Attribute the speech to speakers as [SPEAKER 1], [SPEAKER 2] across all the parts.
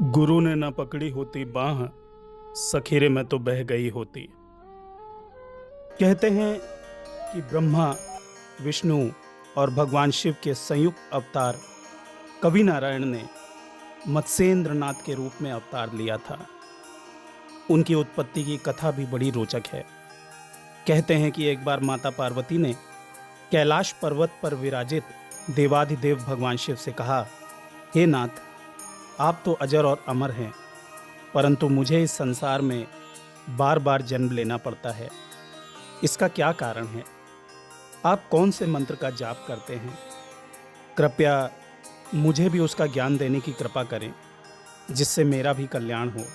[SPEAKER 1] गुरु ने न पकड़ी होती बाह, सखीरे में तो बह गई होती। कहते हैं कि ब्रह्मा, विष्णु और भगवान शिव के संयुक्त अवतार कवि नारायण ने मत्स्येंद्र नाथ के रूप में अवतार लिया था। उनकी उत्पत्ति की कथा भी बड़ी रोचक है। कहते हैं कि एक बार माता पार्वती ने कैलाश पर्वत पर विराजित देवाधिदेव भगवान शिव से कहा, हे नाथ, आप तो अजर और अमर हैं, परंतु मुझे इस संसार में बार बार जन्म लेना पड़ता है। इसका क्या कारण है? आप कौन से मंत्र का जाप करते हैं? कृपया मुझे भी उसका ज्ञान देने की कृपा करें, जिससे मेरा भी कल्याण हो।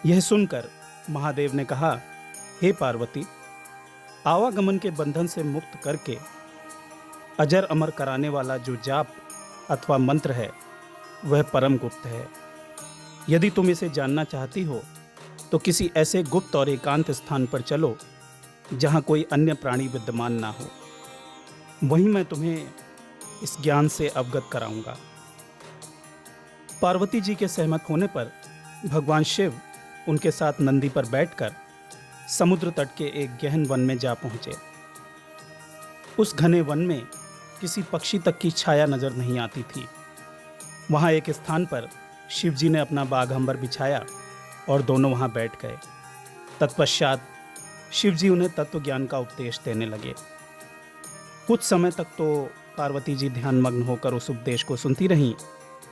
[SPEAKER 1] यह सुनकर महादेव ने कहा, हे पार्वती, आवागमन के बंधन से मुक्त करके अजर अमर कराने वाला जो जाप अथवा मंत्र है, वह परम गुप्त है। यदि तुम इसे जानना चाहती हो तो किसी ऐसे गुप्त और एकांत स्थान पर चलो जहां कोई अन्य प्राणी विद्यमान ना हो। वहीं मैं तुम्हें इस ज्ञान से अवगत कराऊंगा। पार्वती जी के सहमत होने पर भगवान शिव उनके साथ नंदी पर बैठकर समुद्र तट के एक गहन वन में जा पहुंचे। उस घने वन में किसी पक्षी तक की छाया नजर नहीं आती थी। वहां एक स्थान पर शिव जी ने अपना बाघंबर बिछाया और दोनों वहां बैठ गए। तत्पश्चात शिव जी उन्हें तत्व ज्ञान का उपदेश देने लगे। कुछ समय तक तो पार्वती जी ध्यानमग्न होकर उस उपदेश को सुनती रहीं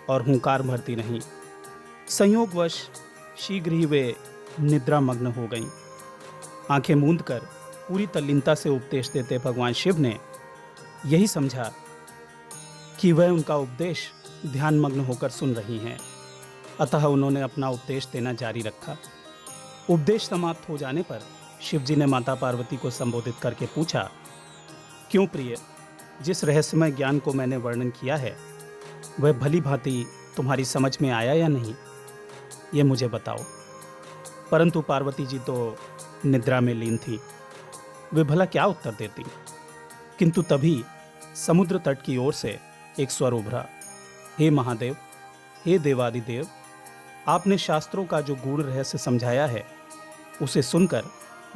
[SPEAKER 1] और हुंकार भरती रहीं। संयोगवश शीघ्र ही वे निद्रामग्न हो गईं। आंखें मूंदकर पूरी तल्लीनता से उपदेश देते भगवान शिव ने यही समझा कि वह उनका उपदेश ध्यानमग्न होकर सुन रही हैं। अतः उन्होंने अपना उपदेश देना जारी रखा। उपदेश समाप्त हो जाने पर शिव जी ने माता पार्वती को संबोधित करके पूछा, क्यों प्रिय, जिस रहस्यमय ज्ञान को मैंने वर्णन किया है, वह भली भांति तुम्हारी समझ में आया या नहीं, ये मुझे बताओ। परंतु पार्वती जी तो निद्रा में लीन थी। वे भला क्या उत्तर देती। किंतु तभी समुद्र तट की ओर से एक स्वर उभरा, हे महादेव, हे देवादिदेव, आपने शास्त्रों का जो गूढ़ रहस्य समझाया है, उसे सुनकर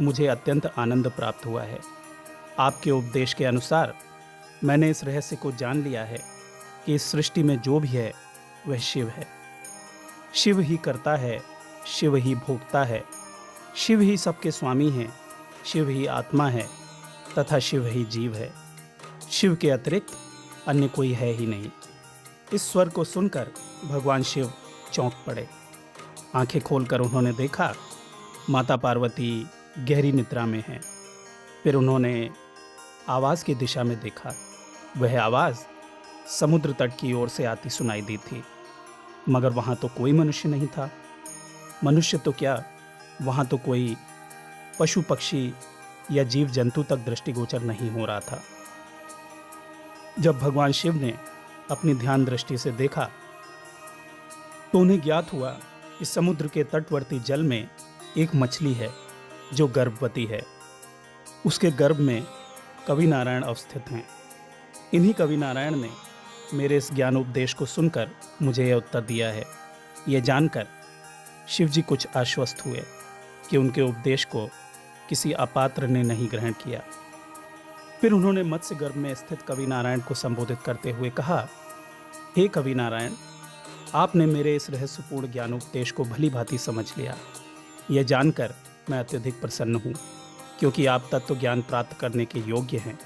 [SPEAKER 1] मुझे अत्यंत आनंद प्राप्त हुआ है। आपके उपदेश के अनुसार मैंने इस रहस्य को जान लिया है कि इस सृष्टि में जो भी है वह शिव है। शिव ही करता है, शिव ही भोगता है, शिव ही सबके स्वामी हैं, शिव ही आत्मा है तथा शिव ही जीव है। शिव के अतिरिक्त अन्य कोई है ही नहीं। इस स्वर को सुनकर भगवान शिव चौंक पड़े। आंखें खोलकर उन्होंने देखा माता पार्वती गहरी निद्रा में हैं। फिर उन्होंने आवाज़ की दिशा में देखा। वह आवाज़ समुद्र तट की ओर से आती सुनाई दी थी, मगर वहाँ तो कोई मनुष्य नहीं था। मनुष्य तो क्या, वहाँ तो कोई पशु पक्षी या जीव जंतु तक दृष्टिगोचर नहीं हो रहा था। जब भगवान शिव ने अपनी ध्यान दृष्टि से देखा तो उन्हें ज्ञात हुआ कि समुद्र के तटवर्ती जल में एक मछली है जो गर्भवती है। उसके गर्भ में कवि नारायण अवस्थित हैं। इन्हीं कवि नारायण ने मेरे इस ज्ञानोपदेश को सुनकर मुझे यह उत्तर दिया है। यह जानकर शिव जी कुछ आश्वस्त हुए कि उनके उपदेश को किसी अपात्र ने नहीं ग्रहण किया। फिर उन्होंने मत्स्य गर्भ में स्थित कवि नारायण को संबोधित करते हुए कहा, हे कवि नारायण, आपने मेरे इस रहस्यपूर्ण ज्ञानोपदेश को भली भांति समझ लिया। यह जानकर मैं अत्यधिक प्रसन्न हूँ, क्योंकि आप तत्व ज्ञान प्राप्त करने के योग्य हैं।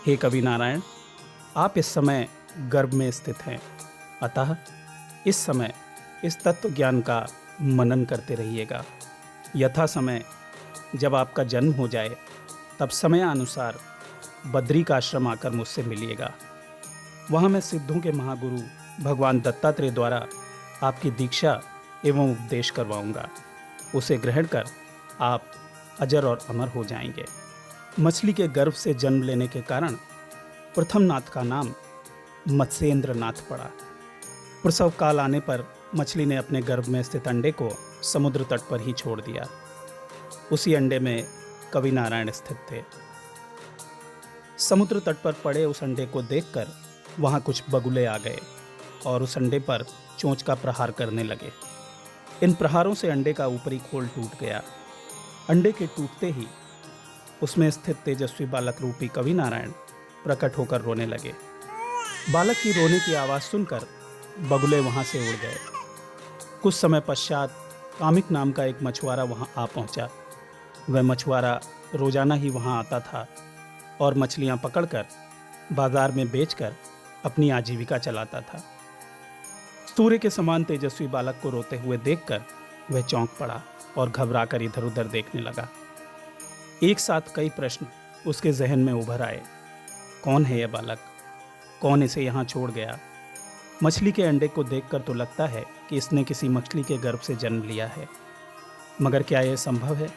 [SPEAKER 1] हे कवि नारायण, आप इस समय गर्भ में स्थित हैं, अतः इस समय इस तत्व ज्ञान का मनन करते रहिएगा। यथा समय जब आपका जन्म हो जाए, तब समयानुसार बद्री का आश्रम आकर मुझसे मिलिएगा। वहाँ मैं सिद्धों के महागुरु भगवान दत्तात्रेय द्वारा आपकी दीक्षा एवं उपदेश करवाऊंगा। उसे ग्रहण कर आप अजर और अमर हो जाएंगे। मछली के गर्भ से जन्म लेने के कारण प्रथम नाथ का नाम मत्स्येंद्र नाथ पड़ा। प्रसव काल आने पर मछली ने अपने गर्भ में स्थित अंडे को समुद्र तट पर ही छोड़ दिया। उसी अंडे में कवि नारायण स्थित थे। समुद्र तट पर पड़े उस अंडे को देखकर वहां कुछ बगुले आ गए और उस अंडे पर चोंच का प्रहार करने लगे। इन प्रहारों से अंडे का ऊपरी खोल टूट गया। अंडे के टूटते ही उसमें स्थित तेजस्वी बालक रूपी कवि नारायण प्रकट होकर रोने लगे। बालक की रोने की आवाज़ सुनकर बगुले वहां से उड़ गए। कुछ समय पश्चात कामिक नाम का एक मछुआरा वहां आ पहुंचा। वह मछुआरा रोजाना ही वहां आता था और मछलियां पकड़कर बाजार में बेचकर अपनी आजीविका चलाता था। सूर्य के समान तेजस्वी बालक को रोते हुए देखकर वह चौंक पड़ा और घबराकर इधर उधर देखने लगा। एक साथ कई प्रश्न उसके जहन में उभर आए। कौन है यह बालक? कौन इसे यहाँ छोड़ गया? मछली के अंडे को देखकर तो लगता है कि इसने किसी मछली के गर्भ से जन्म लिया है, मगर क्या यह संभव है?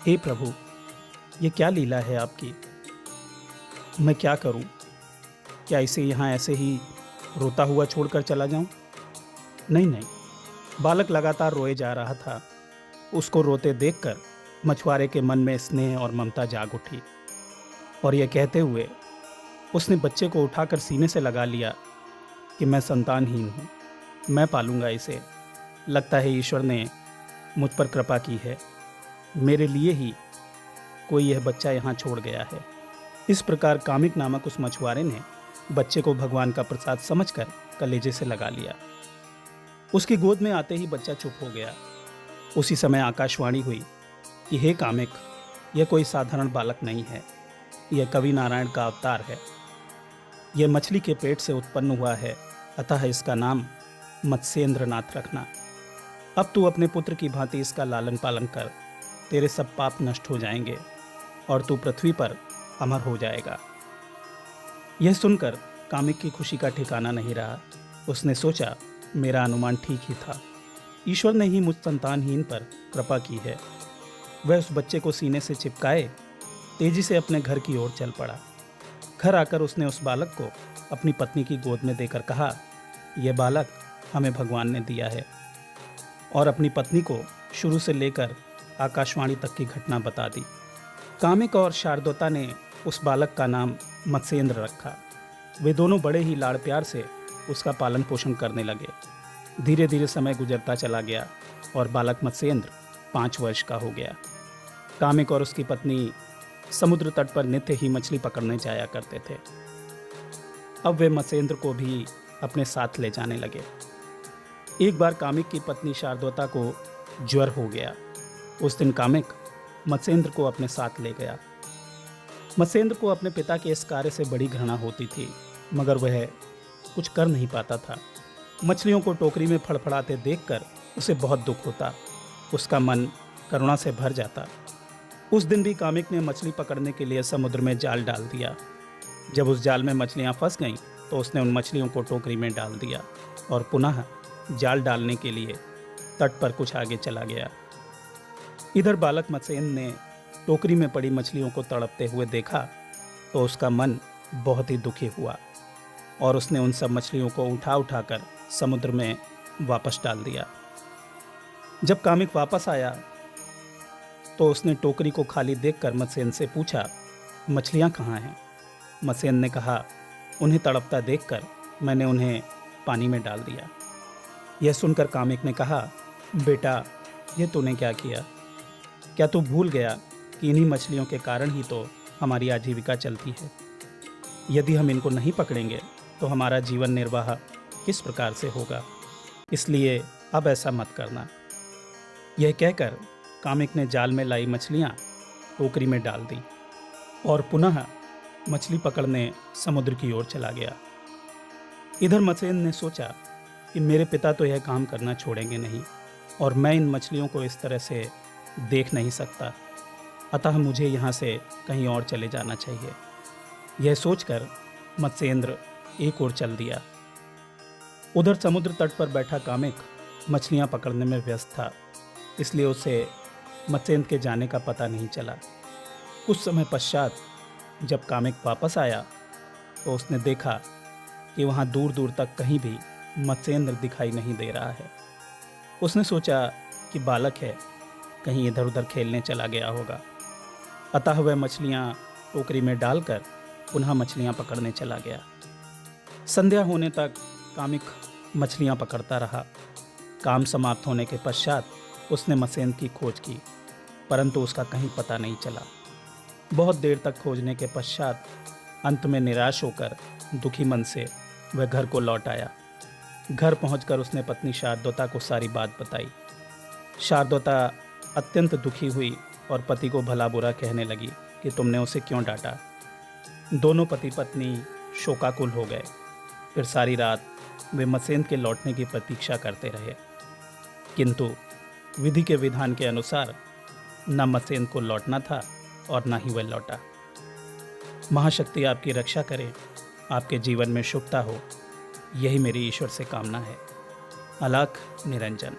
[SPEAKER 1] हे प्रभु, ये क्या लीला है आपकी? मैं क्या करूं? क्या इसे यहाँ ऐसे ही रोता हुआ छोड़कर चला जाऊं? नहीं नहीं, बालक लगातार रोए जा रहा था। उसको रोते देखकर मछुआरे के मन में स्नेह और ममता जाग उठी और यह कहते हुए उसने बच्चे को उठाकर सीने से लगा लिया कि मैं संतानहीन हूँ, मैं पालूंगा इसे। लगता है ईश्वर ने मुझ पर कृपा की है, मेरे लिए ही कोई यह बच्चा यहाँ छोड़ गया है। इस प्रकार कामिक नामक उस मछुआरे ने बच्चे को भगवान का प्रसाद समझकर कलेजे से लगा लिया। उसकी गोद में आते ही बच्चा चुप हो गया। उसी समय आकाशवाणी हुई कि हे कामिक, यह कोई साधारण बालक नहीं है, यह कवि नारायण का अवतार है। यह मछली के पेट से उत्पन्न हुआ है, अतः इसका नाम मत्स्येंद्र नाथ रखना। अब तू अपने पुत्र की भांति इसका लालन पालन कर, तेरे सब पाप नष्ट हो जाएंगे और तू पृथ्वी पर अमर हो जाएगा। यह सुनकर कामिक की खुशी का ठिकाना नहीं रहा। उसने सोचा, मेरा अनुमान ठीक ही था, ईश्वर ने ही मुझ संतानहीन पर कृपा की है। वह उस बच्चे को सीने से चिपकाए तेजी से अपने घर की ओर चल पड़ा। घर आकर उसने उस बालक को अपनी पत्नी की गोद में देकर कहा, यह बालक हमें भगवान ने दिया है, और अपनी पत्नी को शुरू से लेकर आकाशवाणी तक की घटना बता दी। कामिक और शारदोता ने उस बालक का नाम मत्स्येंद्र रखा। वे दोनों बड़े ही लाड़ प्यार से उसका पालन पोषण करने लगे। धीरे धीरे समय गुजरता चला गया और बालक मत्स्येंद्र 5 वर्ष का हो गया। कामिक और उसकी पत्नी समुद्र तट पर नित्य ही मछली पकड़ने जाया करते थे। अब वे मत्स्येंद्र को भी अपने साथ ले जाने लगे। एक बार कामिक की पत्नी शारदोता को ज्वर हो गया। उस दिन कामिक मत्स्येंद्र को अपने साथ ले गया। मत्स्येंद्र को अपने पिता के इस कार्य से बड़ी घृणा होती थी, मगर वह कुछ कर नहीं पाता था। मछलियों को टोकरी में फड़फड़ाते देखकर उसे बहुत दुख होता। उसका मन करुणा से भर जाता। उस दिन भी कामिक ने मछली पकड़ने के लिए समुद्र में जाल डाल दिया। जब उस जाल में मछलियां फंस गईं, तो उसने उन मछलियों को टोकरी में डाल दिया और पुनः जाल डालने के लिए तट पर कुछ आगे चला गया। इधर बालक मत्स्येंद्र ने टोकरी में पड़ी मछलियों को तड़पते हुए देखा तो उसका मन बहुत ही दुखी हुआ और उसने उन सब मछलियों को उठाकर समुद्र में वापस डाल दिया। जब कामिक वापस आया तो उसने टोकरी को खाली देखकर मत्स्येंद्र से पूछा, मछलियाँ कहाँ हैं? मत्स्येंद्र ने कहा, उन्हें तड़पता देखकर मैंने उन्हें पानी में डाल दिया। यह सुनकर कामिक ने कहा, बेटा, ये तूने क्या किया? क्या तू भूल गया कि इन्हीं मछलियों के कारण ही तो हमारी आजीविका चलती है? यदि हम इनको नहीं पकड़ेंगे तो हमारा जीवन निर्वाह किस प्रकार से होगा? इसलिए अब ऐसा मत करना। यह कहकर कामिक ने जाल में लाई मछलियाँ टोकरी में डाल दी और पुनः मछली पकड़ने समुद्र की ओर चला गया। इधर मत्स्येंद्र ने सोचा कि मेरे पिता तो यह काम करना छोड़ेंगे नहीं और मैं इन मछलियों को इस तरह से देख नहीं सकता, अतः मुझे यहाँ से कहीं और चले जाना चाहिए। यह सोचकर मत्स्येंद्र एक ओर चल दिया। उधर समुद्र तट पर बैठा कामिक मछलियाँ पकड़ने में व्यस्त था, इसलिए उसे मत्स्येंद्र के जाने का पता नहीं चला। कुछ समय पश्चात जब कामिक वापस आया तो उसने देखा कि वहाँ दूर दूर तक कहीं भी मत्स्येंद्र दिखाई नहीं दे रहा है। उसने सोचा कि बालक है, कहीं इधर उधर खेलने चला गया होगा। अतः वह मछलियाँ टोकरी में डालकर पुनः मछलियाँ पकड़ने चला गया। संध्या होने तक कामिक मछलियां पकड़ता रहा। काम समाप्त होने के पश्चात उसने मसेंद की खोज की, परंतु उसका कहीं पता नहीं चला। बहुत देर तक खोजने के पश्चात अंत में निराश होकर दुखी मन से वह घर को लौट आया। घर पहुंचकर उसने पत्नी शारदोता को सारी बात बताई। शारदोता अत्यंत दुखी हुई और पति को भला बुरा कहने लगी कि तुमने उसे क्यों डांटा। दोनों पति पत्नी शोकाकुल हो गए। फिर सारी रात वे मसेंद के लौटने की प्रतीक्षा करते रहे, किंतु विधि के विधान के अनुसार न मसेंद को लौटना था और न ही वह लौटा। महाशक्ति आपकी रक्षा करे, आपके जीवन में शुभता हो, यही मेरी ईश्वर से कामना है। अलख निरंजन।